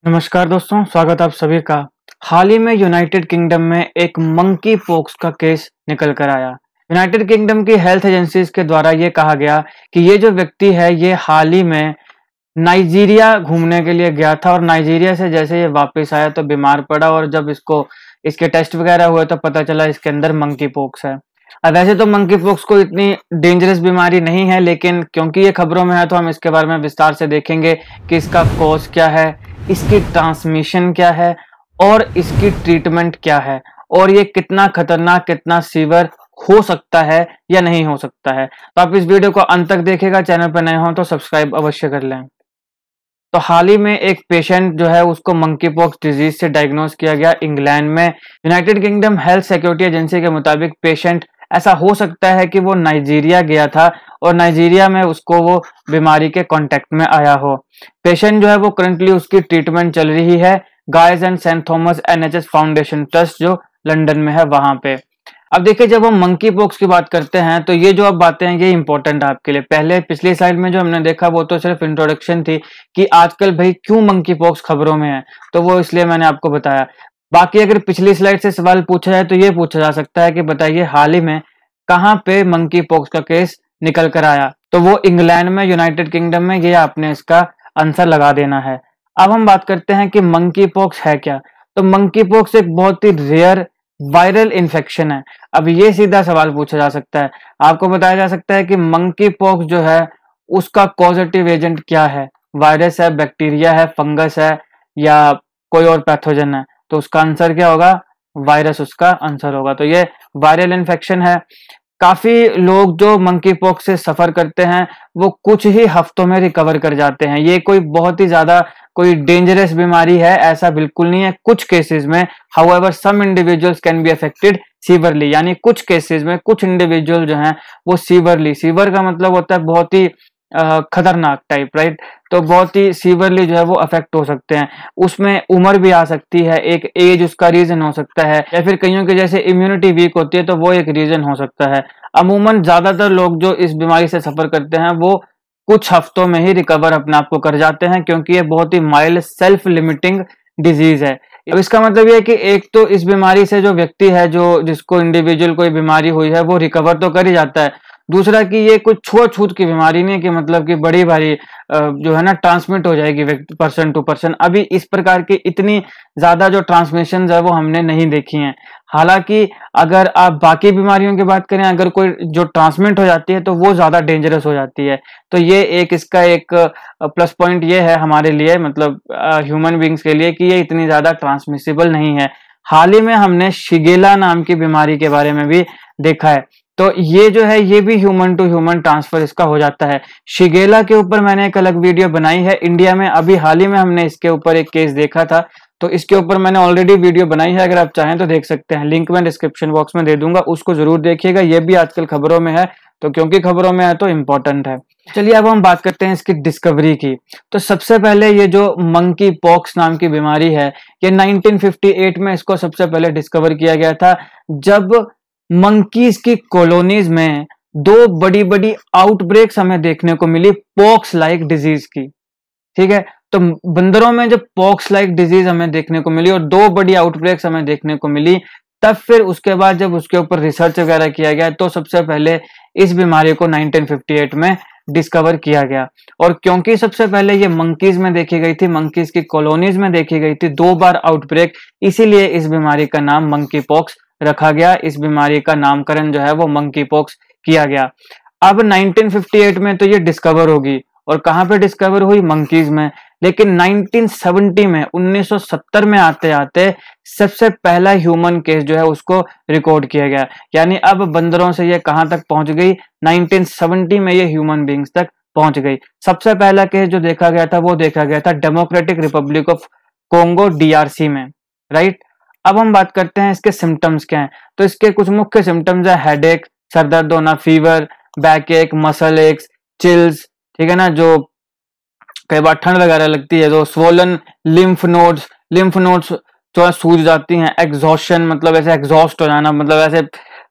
नमस्कार दोस्तों, स्वागत आप सभी का। हाल ही में यूनाइटेड किंगडम में एक मंकी पॉक्स का केस निकल कर आया। यूनाइटेड किंगडम की हेल्थ एजेंसीज के द्वारा ये कहा गया कि ये जो व्यक्ति है ये हाल ही में नाइजीरिया घूमने के लिए गया था और नाइजीरिया से जैसे ये वापस आया तो बीमार पड़ा और जब इसके टेस्ट वगैरह हुए तो पता चला इसके अंदर मंकी पॉक्स है। अब वैसे तो मंकी पॉक्स को इतनी डेंजरस बीमारी नहीं है, लेकिन क्योंकि ये खबरों में है तो हम इसके बारे में विस्तार से देखेंगे कि इसका कॉज क्या है, इसकी ट्रांसमिशन क्या है और इसकी ट्रीटमेंट क्या है और ये कितना खतरनाक, कितना सीवियर हो सकता है या नहीं हो सकता है। तो आप इस वीडियो को अंत तक देखेगा। चैनल पर नए हो तो सब्सक्राइब अवश्य कर लें। तो हाल ही में एक पेशेंट जो है उसको मंकी पॉक्स डिजीज से डायग्नोज किया गया इंग्लैंड में। United kingdom health security agency के मुताबिक पेशेंट ऐसा हो सकता है कि वो नाइजीरिया गया था और नाइजीरिया में उसको वो बीमारी के कांटेक्ट में आया हो। पेशेंट जो है वो करंटली उसकी ट्रीटमेंट चल रही है guys and Saint Thomas NHS foundation trust जो लंदन में है वहां पे। अब देखिए, जब हम मंकी पॉक्स की बात करते हैं तो ये जो अब बातें हैं ये इंपॉर्टेंट है आपके लिए। पहले पिछली स्लाइड में जो हमने देखा वो तो सिर्फ इंट्रोडक्शन थी कि आजकल भाई क्यों मंकी पॉक्स खबरों में है, तो वो इसलिए मैंने आपको बताया। बाकी अगर पिछली स्लाइड से सवाल पूछा जाए तो ये पूछा जा सकता है कि बताइए हाल ही में कहाँ पे मंकी पॉक्स का केस निकल कर आया, तो वो इंग्लैंड में, यूनाइटेड किंगडम में। ये आपने इसका आंसर लगा देना है। अब हम बात करते हैं कि मंकी पॉक्स है क्या। तो मंकी पॉक्स एक बहुत ही रेयर वायरल इन्फेक्शन है। अब ये सीधा सवाल पूछा जा सकता है, आपको बताया जा सकता है कि मंकी पॉक्स जो है उसका कॉजेटिव एजेंट क्या है, वायरस है, बैक्टीरिया है, फंगस है या कोई और पैथोजन है। तो उसका आंसर क्या होगा? वायरस उसका आंसर होगा। तो ये वायरल इन्फेक्शन है। काफी लोग जो मंकी पॉक्स से सफर करते हैं वो कुछ ही हफ्तों में रिकवर कर जाते हैं। ये कोई बहुत ही ज्यादा कोई डेंजरस बीमारी है ऐसा बिल्कुल नहीं है। कुछ केसेस में however some individuals can be affected severely, यानी कुछ केसेस में कुछ इंडिविजुअल जो हैं वो सीवरली, सीवर का मतलब होता है बहुत ही खतरनाक टाइप, राइट। तो बहुत ही सीवरली जो है वो अफेक्ट हो सकते हैं। उसमें उम्र भी आ सकती है, एक एज उसका रीजन हो सकता है, या फिर कईयों के जैसे इम्यूनिटी वीक होती है तो वो एक रीजन हो सकता है। अमूमन ज्यादातर लोग जो इस बीमारी से सफर करते हैं वो कुछ हफ्तों में ही रिकवर अपने आप को कर जाते हैं, क्योंकि ये बहुत ही माइल्ड सेल्फ लिमिटिंग डिजीज है। अब इसका मतलब ये है कि एक तो इस बीमारी से जो व्यक्ति है, जो जिसको इंडिविजुअल कोई बीमारी हुई है, वो रिकवर तो कर ही जाता है। दूसरा कि ये कोई छुआछूत की बीमारी नहीं है कि मतलब कि बड़ी भारी जो है ना ट्रांसमिट हो जाएगी पर्सन टू पर्सन। अभी इस प्रकार की इतनी ज्यादा जो ट्रांसमिशन है वो हमने नहीं देखी हैं। हालांकि अगर आप बाकी बीमारियों की बात करें, अगर कोई जो ट्रांसमिट हो जाती है तो वो ज्यादा डेंजरस हो जाती है। तो ये एक इसका एक प्लस पॉइंट ये है हमारे लिए, मतलब ह्यूमन बींग्स के लिए, कि ये इतनी ज्यादा ट्रांसमिसिबल नहीं है। हाल ही में हमने शिगेला नाम की बीमारी के बारे में भी देखा है। तो ये जो है ये भी ह्यूमन टू ह्यूमन ट्रांसफर इसका हो जाता है। शिगेला के ऊपर मैंने एक अलग वीडियो बनाई है इंडिया में। अभी हाल ही में हमने इसके ऊपर एक केस देखा था, तो इसके ऊपर मैंने ऑलरेडी वीडियो बनाई है। अगर आप चाहें तो देख सकते हैं, लिंक मैं डिस्क्रिप्शन बॉक्स में दे दूंगा, उसको जरूर देखिएगा। ये भी आजकल खबरों में है, तो क्योंकि खबरों में है तो इम्पोर्टेंट है। चलिए अब हम बात करते हैं इसकी डिस्कवरी की। तो सबसे पहले ये जो मंकी पॉक्स नाम की बीमारी है, ये 1958 में इसको सबसे पहले डिस्कवर किया गया था, जब मंकीज की कॉलोनीज में दो बड़ी बड़ी आउटब्रेक्स हमें देखने को मिली पॉक्स लाइक डिजीज की। ठीक है, तो बंदरों में जब पॉक्स लाइक डिजीज हमें देखने को मिली और दो बड़ी आउटब्रेक्स हमें देखने को मिली, तब फिर उसके बाद जब उसके ऊपर रिसर्च वगैरह किया गया तो सबसे पहले इस बीमारी को 1958 में डिस्कवर किया गया। और क्योंकि सबसे पहले ये मंकीज में देखी गई थी, मंकीज की कॉलोनीज में देखी गई थी, 2 बार आउटब्रेक, इसीलिए इस बीमारी का नाम मंकी पॉक्स रखा गया। इस बीमारी का नामकरण जो है वो मंकी पॉक्स किया गया। अब 1958 में तो ये डिस्कवर होगी, और कहां पे डिस्कवर हुई? मंकीज में। लेकिन 1970 में, 1970 में आते आते सबसे पहला ह्यूमन केस जो है उसको रिकॉर्ड किया गया। यानी अब बंदरों से ये कहां तक पहुंच गई? 1970 में ये ह्यूमन बींग्स तक पहुंच गई। सबसे पहला केस जो देखा गया था वो देखा गया था democratic Republic of Congo DRC में, राइट। अब हम बात करते हैं इसके सिम्टम्स क्या हैं। तो इसके कुछ मुख्य सिम्टम्स है: हेडेक, सर दर्द होना, फीवर, बैक एक, मसल एक्स, चिल्स, ठीक है ना, जो कई बार ठंड वगैरह लगती है, तो स्वोलन लिम्फ नोड्स जो सूज जाती हैं, एग्जॉशन मतलब ऐसे एग्जॉस्ट हो जाना, मतलब ऐसे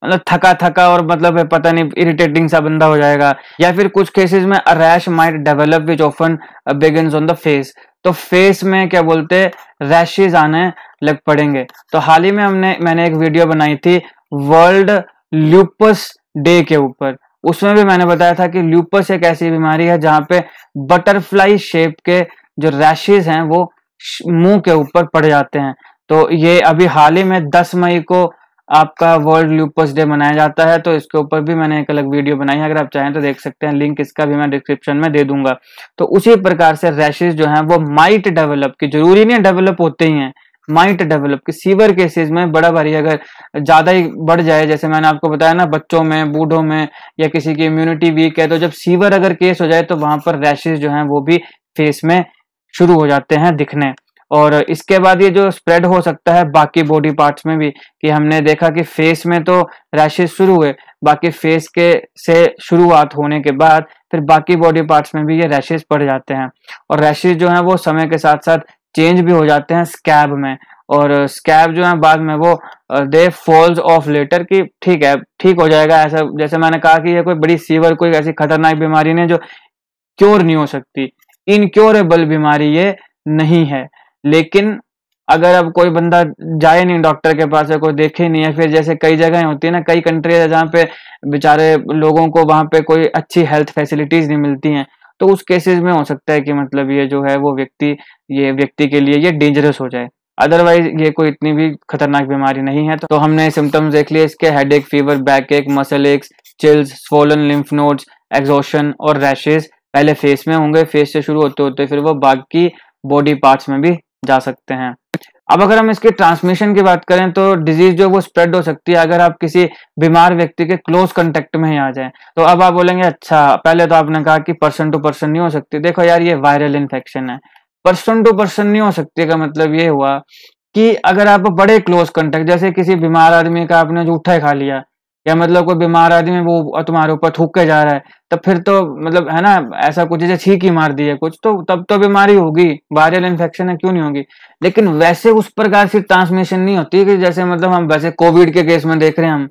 मतलब थका थका और मतलब पता नहीं इरिटेटिंग सा बंदा हो जाएगा। या फिर कुछ केसेस में a rash might develop which often begins on the face, तो फेस में क्या बोलते हैं रैशेज आने लग पड़ेंगे। तो हाल ही में मैंने एक वीडियो बनाई थी वर्ल्ड ल्यूपस डे के ऊपर, उसमें भी मैंने बताया था कि ल्यूपस एक ऐसी बीमारी है जहां पे बटरफ्लाई शेप के जो रैशेज हैं वो मुंह के ऊपर पड़ जाते हैं। तो ये अभी हाल ही में 10 मई को आपका वर्ल्ड ल्यूपस डे मनाया जाता है, तो इसके ऊपर भी मैंने एक अलग वीडियो बनाई है, अगर आप चाहें तो देख सकते हैं, लिंक इसका भी मैं डिस्क्रिप्शन में दे दूंगा। तो उसी प्रकार से रैशेज जो हैं वो माइट डेवलप, की जरूरी नहीं डेवलप होते ही हैं, माइट डेवलप की सीवर केसेस में बड़ा भारी अगर ज्यादा ही बढ़ जाए, जैसे मैंने आपको बताया ना बच्चों में, बूढ़ों में, या किसी की इम्यूनिटी वीक है, तो जब सीवर अगर केस हो जाए तो वहां पर रैशेज जो हैं वो भी फेस में शुरू हो जाते हैं दिखने। और इसके बाद ये जो स्प्रेड हो सकता है बाकी बॉडी पार्ट्स में भी, कि हमने देखा कि फेस में तो रैशेज शुरू हुए, बाकी फेस के से शुरुआत होने के बाद फिर बाकी बॉडी पार्ट्स में भी ये रैशेज पड़ जाते हैं। और रैशेज जो हैं वो समय के साथ साथ चेंज भी हो जाते हैं स्कैब में, और स्कैब जो है बाद में वो दे फॉल्स ऑफ लेटर, की ठीक है ठीक हो जाएगा। ऐसा जैसे मैंने कहा कि ये कोई बड़ी सीवर, कोई ऐसी खतरनाक बीमारी नहीं जो क्योर नहीं हो सकती, इनक्योरेबल बीमारी ये नहीं है। लेकिन अगर अब कोई बंदा जाए नहीं डॉक्टर के पास, कोई देखे नहीं है, फिर जैसे कई जगह होती है ना, कई कंट्री है जहाँ पे बेचारे लोगों को वहां पे कोई अच्छी हेल्थ फैसिलिटीज नहीं मिलती हैं, तो उस केसेस में हो सकता है कि मतलब ये जो है वो व्यक्ति के लिए ये डेंजरस हो जाए। अदरवाइज ये कोई इतनी भी खतरनाक बीमारी नहीं है। तो हमने सिम्टम्स देख लिए इसके, हेडेक, फीवर, बैक एक, muscle x, chills, swollen lymph nodes, exhaustion और रैशेज पहले फेस में होंगे, फेस से शुरू होते होते फिर वो बाकी बॉडी पार्ट्स में भी जा सकते हैं। अब अगर हम इसके ट्रांसमिशन की बात करें तो डिजीज जो वो स्प्रेड हो सकती है अगर आप किसी बीमार व्यक्ति के क्लोज कांटेक्ट में ही आ जाएं। तो अब आप बोलेंगे अच्छा पहले तो आपने कहा कि पर्सन टू पर्सन नहीं हो सकती, देखो यार ये वायरल इन्फेक्शन है, पर्सन टू पर्सन नहीं हो सकती का मतलब ये हुआ कि अगर आप बड़े क्लोज कांटेक्ट, जैसे किसी बीमार आदमी का आपने जूठा खा लिया, या मतलब कोई बीमार आदमी वो तुम्हारे ऊपर थूक के जा रहा है, तब फिर तो मतलब है ना ऐसा कुछ, जैसे छींक ही मार दी है कुछ, तो तब तो बीमारी होगी, वायरल इन्फेक्शन है, क्यों नहीं होगी। लेकिन वैसे उस प्रकार से ट्रांसमिशन नहीं होती कि जैसे मतलब हम वैसे कोविड के केस में देख रहे हैं, हम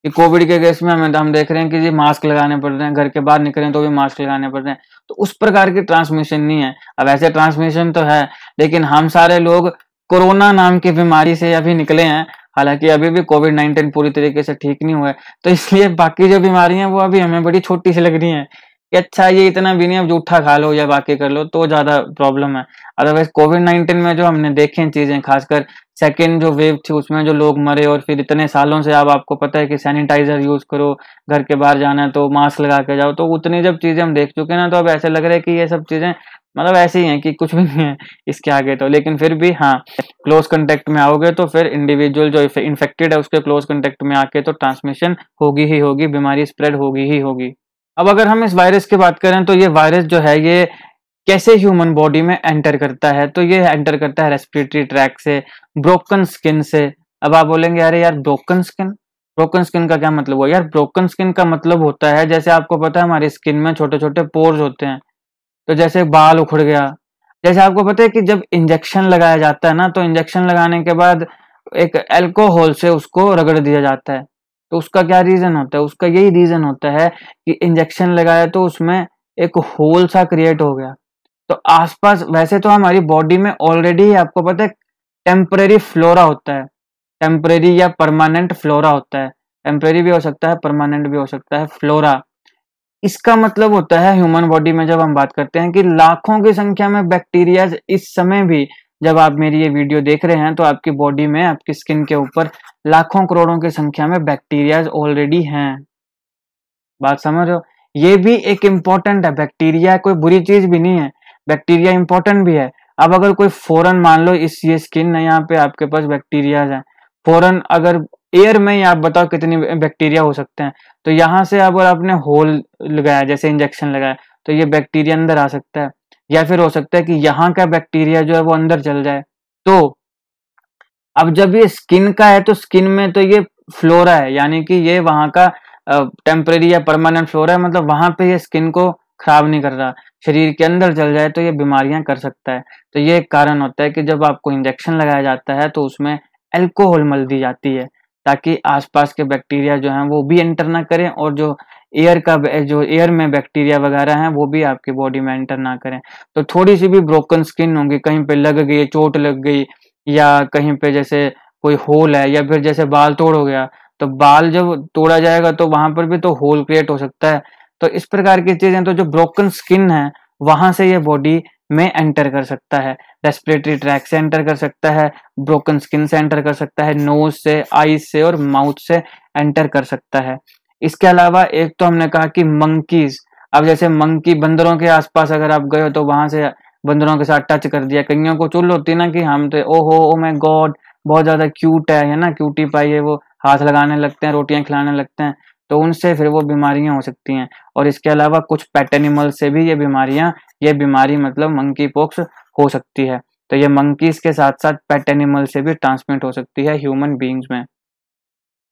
कि कोविड के केस में हम देख रहे हैं कि जी मास्क लगाने पड़ रहे हैं, घर के बाहर निकलें तो भी मास्क लगाने पड़ रहे हैं, तो उस प्रकार की ट्रांसमिशन नहीं है। अब ऐसे ट्रांसमिशन तो है, लेकिन हम सारे लोग कोरोना नाम की बीमारी से अभी निकले हैं, हालांकि अभी भी कोविड-19 पूरी तरीके से ठीक नहीं हुआ है, तो इसलिए बाकी जो बीमारियां वो अभी हमें बड़ी छोटी सी लग रही हैं कि अच्छा ये इतना भी नहीं, अब जूठा खा लो या बाकी कर लो तो ज्यादा प्रॉब्लम है। अदरवाइज कोविड-19 में जो हमने देखे चीजें, खासकर सेकेंड जो वेव थी उसमें जो लोग मरे, और फिर इतने सालों से अब आपको पता है कि सैनिटाइजर यूज करो, घर के बाहर जाना है तो मास्क लगा के जाओ, तो उतनी जब चीजें हम देख चुके ना, तो अब ऐसे लग रहा है कि ये सब चीजें मतलब ऐसे ही हैं कि कुछ भी नहीं है इसके आगे तो। लेकिन फिर भी हाँ, क्लोज कांटेक्ट में आओगे तो फिर इंडिविजुअल जो इन्फेक्टेड है उसके क्लोज कांटेक्ट में आके तो ट्रांसमिशन होगी ही होगी, बीमारी स्प्रेड होगी ही होगी। अब अगर हम इस वायरस की बात करें तो ये वायरस जो है ये कैसे ह्यूमन बॉडी में एंटर करता है, तो ये एंटर करता है रेस्पिरेटरी ट्रैक से, ब्रोकन स्किन से। अब आप बोलेंगे अरे यार ब्रोकन स्किन, ब्रोकन स्किन का क्या मतलब हुआ यार? ब्रोकन स्किन का मतलब होता है, जैसे आपको पता है हमारी स्किन में छोटे छोटे पोर्स होते हैं, तो जैसे बाल उखड़ गया, जैसे आपको पता है कि जब इंजेक्शन लगाया जाता है ना, तो इंजेक्शन लगाने के बाद एक अल्कोहल से उसको रगड़ दिया जाता है, तो उसका क्या रीजन होता है? उसका यही रीजन होता है कि इंजेक्शन लगाया तो उसमें एक होल सा क्रिएट हो गया। तो आसपास वैसे तो हमारी बॉडी में ऑलरेडी आपको पता है टेम्परेरी फ्लोरा होता है, टेम्परेरी या परमानेंट फ्लोरा होता है, टेम्परेरी भी हो सकता है, परमानेंट भी हो सकता है फ्लोरा। इसका मतलब होता है ह्यूमन बॉडी में जब हम बात करते हैं कि लाखों की संख्या में बैक्टीरिया इस समय भी, जब आप मेरी ये वीडियो देख रहे हैं तो आपकी बॉडी में, आपकी स्किन के ऊपर लाखों करोड़ों की संख्या में बैक्टीरिया ऑलरेडी हैं। बात समझ रहे हो? ये भी एक इम्पोर्टेंट है, बैक्टीरिया कोई बुरी चीज भी नहीं है, बैक्टीरिया इंपॉर्टेंट भी है। अब अगर कोई फौरन मान लो इस ये स्किन है, यहाँ पे आपके पास बैक्टीरिया है, फौरन अगर एयर में ही आप बताओ कितनी बैक्टीरिया हो सकते हैं, तो यहाँ से अगर आपने होल लगाया, जैसे इंजेक्शन लगाया, तो ये बैक्टीरिया अंदर आ सकता है, या फिर हो सकता है कि यहाँ का बैक्टीरिया जो है वो अंदर चल जाए। तो अब जब ये स्किन का है तो स्किन में तो ये फ्लोरा है, यानी कि ये वहां का टेम्परेरी या परमानेंट फ्लोरा है, मतलब वहां पे ये स्किन को खराब नहीं कर रहा, शरीर के अंदर चल जाए तो ये बीमारियां कर सकता है। तो ये एक कारण होता है कि जब आपको इंजेक्शन लगाया जाता है तो उसमें अल्कोहल मल दी जाती है, ताकि आसपास के बैक्टीरिया जो हैं वो भी एंटर ना करें, और जो एयर में बैक्टीरिया वगैरह हैं वो भी आपकी बॉडी में एंटर ना करें। तो थोड़ी सी भी ब्रोकन स्किन होगी, कहीं पे लग गई, चोट लग गई, या कहीं पे जैसे कोई होल है, या फिर जैसे बाल तोड़ हो गया, तो बाल जब तोड़ा जाएगा तो वहां पर भी तो होल क्रिएट हो सकता है। तो इस प्रकार की चीजें, तो जो ब्रोकन स्किन है वहां से ये बॉडी में एंटर कर सकता है, रेस्पिरेटरी ट्रैक से एंटर कर सकता है, ब्रोकन स्किन से एंटर कर सकता है, नोज से, आईज से और माउथ से एंटर कर सकता है। इसके अलावा एक तो हमने कहा कि मंकीज, अब जैसे मंकी, बंदरों के आसपास अगर आप गए हो तो वहां से बंदरों के साथ टच कर दिया, कईयों को चुल होती है ना कि हम तो ओहो ओ माय गॉड बहुत ज्यादा क्यूट है ना, क्यूटी पाई है, वो हाथ लगाने लगते हैं, रोटियां खिलाने लगते हैं, तो उनसे फिर वो बीमारियां हो सकती हैं। और इसके अलावा कुछ पेट एनिमल से भी ये बीमारी मतलब मंकी पॉक्स हो सकती है। तो ये मंकीज के साथ साथ पेट एनिमल से भी ट्रांसमिट हो सकती है ह्यूमन बींग्स में।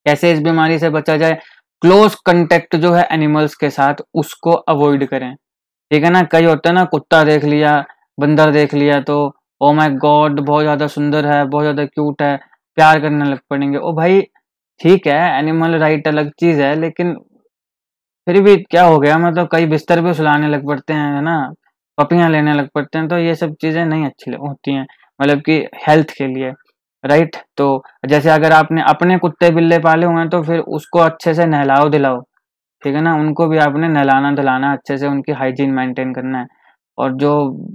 कैसे इस बीमारी से बचा जाए? क्लोज कंटेक्ट जो है एनिमल्स के साथ उसको अवॉइड करें, ठीक है ना। कई होता है ना, कुत्ता देख लिया, बंदर देख लिया तो ओ माय गॉड बहुत ज्यादा सुंदर है, बहुत ज्यादा क्यूट है, प्यार करने लग पड़ेंगे। ओ भाई ठीक है, एनिमल राइट अलग चीज है, लेकिन फिर भी क्या हो गया, मतलब कई बिस्तर पे सुलाने लग पड़ते हैं, है ना, पपियां लेने लग पड़ते हैं, तो ये सब चीजें नहीं अच्छी होती हैं, मतलब कि हेल्थ के लिए, राइट। तो जैसे अगर आपने अपने कुत्ते बिल्ले पाले हुए हैं तो फिर उसको अच्छे से नहलाओ धुलाओ, ठीक है ना, उनको भी आपने नहलाना धुलाना, अच्छे से उनकी हाइजीन मेंटेन करना है। और जो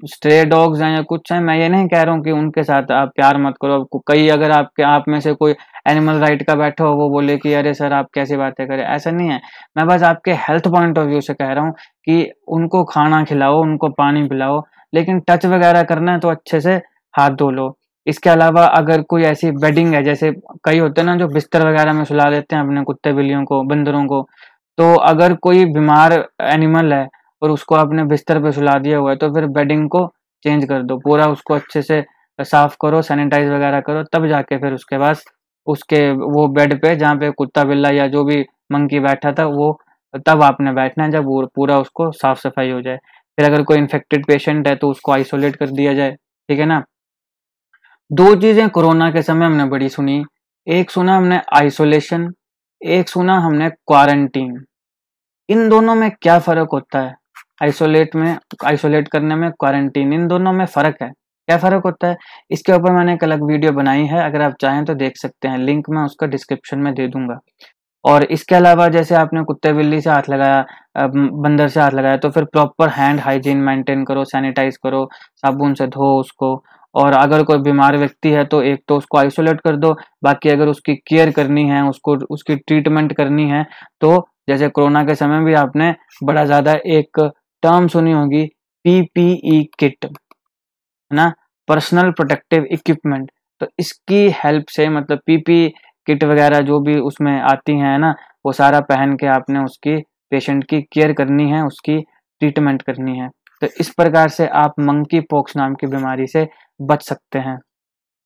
स्ट्रे डॉग्स हैं या कुछ हैं, मैं ये नहीं कह रहा हूँ कि उनके साथ आप प्यार मत करो। कई अगर आपके आप में से कोई एनिमल राइट का बैठा हो, वो बोले कि अरे सर आप कैसी बातें करें, ऐसा नहीं है। मैं बस आपके हेल्थ पॉइंट ऑफ व्यू से कह रहा हूँ कि उनको खाना खिलाओ, उनको पानी पिलाओ, लेकिन टच वगैरह करना है तो अच्छे से हाथ धो लो। इसके अलावा अगर कोई ऐसी बेडिंग है, जैसे कई होते हैं ना जो बिस्तर वगैरह में सुला देते हैं अपने कुत्ते बिल्लियों को, बंदरों को, तो अगर कोई बीमार एनिमल है और उसको आपने बिस्तर पे सुला दिया हुआ है तो फिर बेडिंग को चेंज कर दो, पूरा उसको अच्छे से साफ करो, सैनिटाइज वगैरह करो, तब जाके फिर उसके बाद उसके वो बेड पे जहाँ पे कुत्ता बिल्ला या जो भी मंकी बैठा था वो, तब आपने बैठना है जब वो पूरा उसको साफ सफाई हो जाए। फिर अगर कोई इन्फेक्टेड पेशेंट है तो उसको आइसोलेट कर दिया जाए, ठीक है ना। दो चीजें कोरोना के समय हमने बड़ी सुनी, एक सुना हमने आइसोलेशन, एक सुना हमने क्वारंटीन। इन दोनों में क्या फ़र्क होता है? आइसोलेट करने में, क्वारंटीन, इन दोनों में फ़र्क है। क्या फ़र्क होता है? इसके ऊपर मैंने एक अलग वीडियो बनाई है, अगर आप चाहें तो देख सकते हैं, लिंक मैं उसका डिस्क्रिप्शन में दे दूँगा। और इसके अलावा जैसे आपने कुत्ते-बिल्ली से हाथ लगाया, बंदर से हाथ लगाया, तो फिर प्रॉपर हैंड हाइजीन मेंटेन करो, सैनिटाइज़ करो, साबुन से धो उसको। और अगर कोई बीमार व्यक्ति है तो एक तो उसको आइसोलेट कर दो, बाकी अगर उसकी केयर करनी है, उसको उसकी ट्रीटमेंट करनी है, तो जैसे कोरोना के समय भी आपने बड़ा ज़्यादा एक टर्म सुनी होगी, पीपीई किट, है ना? Personal protective equipment. तो इसकी हेल्प से, मतलब पीपीई किट वगैरह जो भी उसमें आती हैं ना, वो सारा पहन के आपने उसकी पेशेंट की केयर करनी है, उसकी ट्रीटमेंट करनी है। तो इस प्रकार से आप मंकी पॉक्स नाम की बीमारी से बच सकते हैं।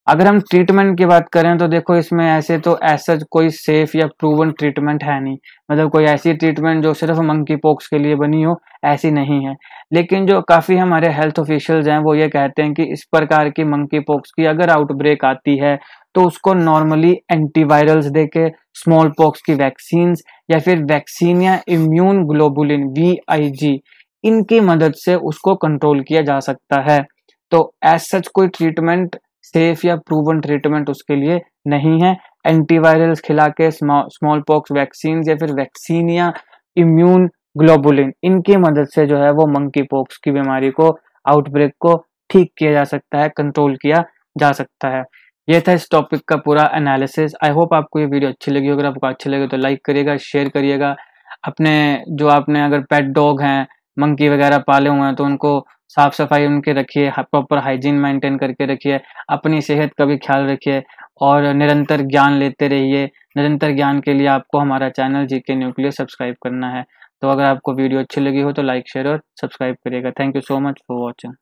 अगर हम ट्रीटमेंट की बात करें तो देखो इसमें ऐसे तो ऐसा कोई सेफ या प्रूवन ट्रीटमेंट है नहीं, मतलब कोई ऐसी ट्रीटमेंट जो सिर्फ मंकी पॉक्स के लिए बनी हो, ऐसी नहीं है। लेकिन जो काफ़ी हमारे हेल्थ ऑफिशियल्स हैं वो ये कहते हैं कि इस प्रकार की मंकी पॉक्स की अगर आउटब्रेक आती है तो उसको नॉर्मली एंटीवायरल्स देके, स्मॉल पॉक्स की वैक्सीन्स या फिर वैक्सीन या इम्यून ग्लोबुलिन VIG, इनकी मदद से उसको कंट्रोल किया जा सकता है। तो एज सच कोई ट्रीटमेंट, सेफ या प्रूवन ट्रीटमेंट उसके लिए नहीं है। एंटीवायरल्स खिला के, स्मॉल पॉक्स वैक्सीन या फिर वैक्सीन या इम्यून ग्लोबुलिन, इनकी मदद से जो है वो मंकी पॉक्स की बीमारी को, आउटब्रेक को ठीक किया जा सकता है, कंट्रोल किया जा सकता है। ये था इस टॉपिक का पूरा एनालिसिस। आई होप आपको ये वीडियो अच्छी लगी। अगर आपको अच्छी लगे तो लाइक करिएगा, शेयर करिएगा। अपने जो आपने अगर पेट डॉग हैं, मंकी वगैरह पाले हुए हैं तो उनको साफ सफाई उनके रखिए, प्रॉपर हाइजीन मेंटेन करके रखिए, अपनी सेहत का भी ख्याल रखिए और निरंतर ज्ञान लेते रहिए। निरंतर ज्ञान के लिए आपको हमारा चैनल जीके न्यूक्लियस सब्सक्राइब करना है। तो अगर आपको वीडियो अच्छी लगी हो तो लाइक, शेयर और सब्सक्राइब करिएगा। Thank you so much for watching.